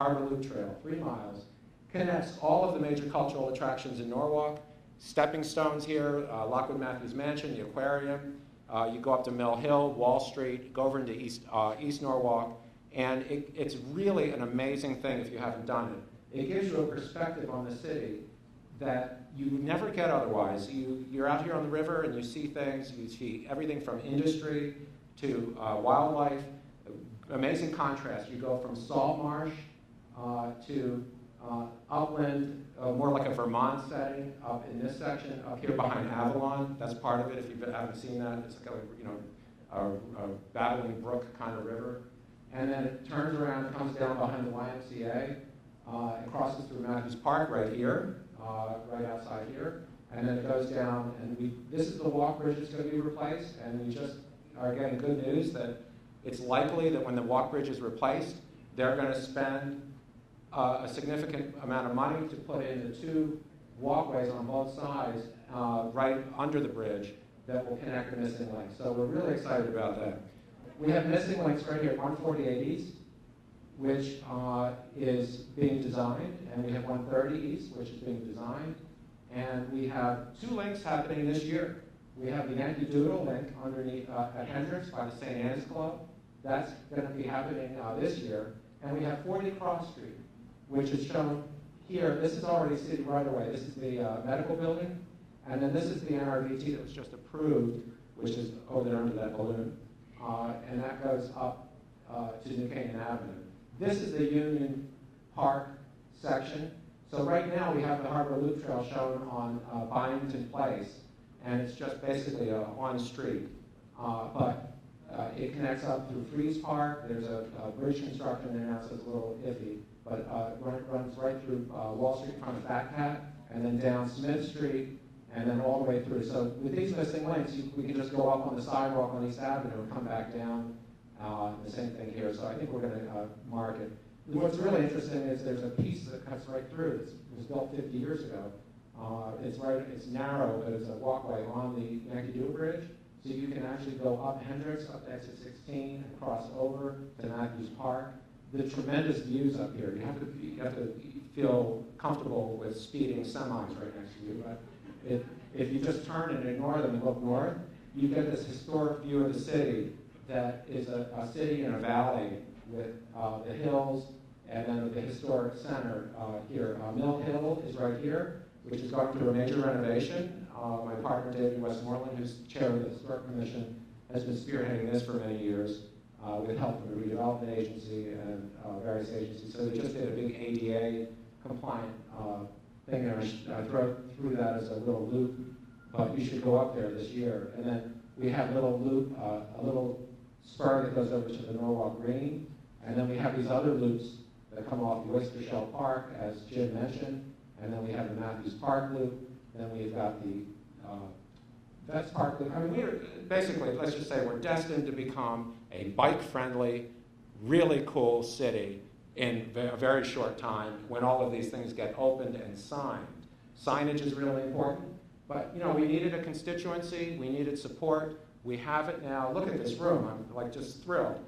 Harbor Loop Trail, 3 miles, connects all of the major cultural attractions in Norwalk. Stepping stones here, Lockwood Matthews Mansion, the aquarium. You go up to Mill Hill, Wall Street, go over into East Norwalk, and it's really an amazing thing if you haven't done it. It gives you a perspective on the city that you never get otherwise. You're out here on the river and you see things, you see everything from industry to wildlife. Amazing contrast. You go from salt marsh to upland, more like a Vermont setting up in this section, up here behind Avalon. That's part of it if you haven't seen that. It's like a babbling brook kind of river. And then it turns around and comes down behind the YMCA. It crosses through Matthews Park right here, right outside here. And then it goes down, and this is the walk bridge that's going to be replaced, and we just are getting good news that it's likely that when the walk bridge is replaced, they're going to spend a significant amount of money to put in the 2 walkways on both sides right under the bridge that will connect the missing links. So we're really excited about that. We have missing links right here at 148 East, which is being designed, and we have 130 East, which is being designed, and we have 2 links happening this year. We have the Yankee Doodle link underneath at Hendricks by the St. Anne's Club. That's going to be happening this year. And we have 40 Cross Street, which is shown here. This is already city right away. This is the medical building. And then this is the NRVT that was just approved, which is over there under that balloon. And that goes up to New Canaan Avenue. This is the Union Park section. So right now we have the Harbor Loop Trail shown on Byington Place. And it's just basically a one street. But it connects up through Freeze Park. There's a bridge construction there now, so it's a little iffy. But it runs right through Wall Street in front of Fat Cat, and then down Smith Street, and then all the way through. So with these missing links, we can just go up on the sidewalk on East Avenue and come back down. The same thing here. So I think we're going to mark it. What's really interesting is there's a piece that cuts right through. It was built 50 years ago. It's narrow, but it's a walkway on the Yankee Doodle Bridge. So you can actually go up Hendricks, up to exit 16, and cross over to Matthews Park. The tremendous views up here. You have to feel comfortable with speeding semis right next to you. But if you just turn and ignore them and look north, you get this historic view of the city that is a city in a valley with the hills and then the historic center here. Mill Hill is right here, which is going through a major renovation. My partner, David Westmoreland, who's chair of the Historic Commission, has been spearheading this for many years with help from the redevelopment agency and various agencies. So they just did a big ADA compliant thing there. I threw that as a little loop, but you should go up there this year. And then we have a little loop, a little spur that goes over to the Norwalk Green. And then we have these other loops that come off the Oyster Shell Park, as Jim mentioned. And then we have the Matthews Park loop. Then we've got the Vets Park loop. I mean, basically, let's just say we're destined to become a bike-friendly, really cool city in a very short time when all of these things get opened and signed. Signage is really important, but we needed a constituency, we needed support. We have it now. Look at this room. I'm just thrilled.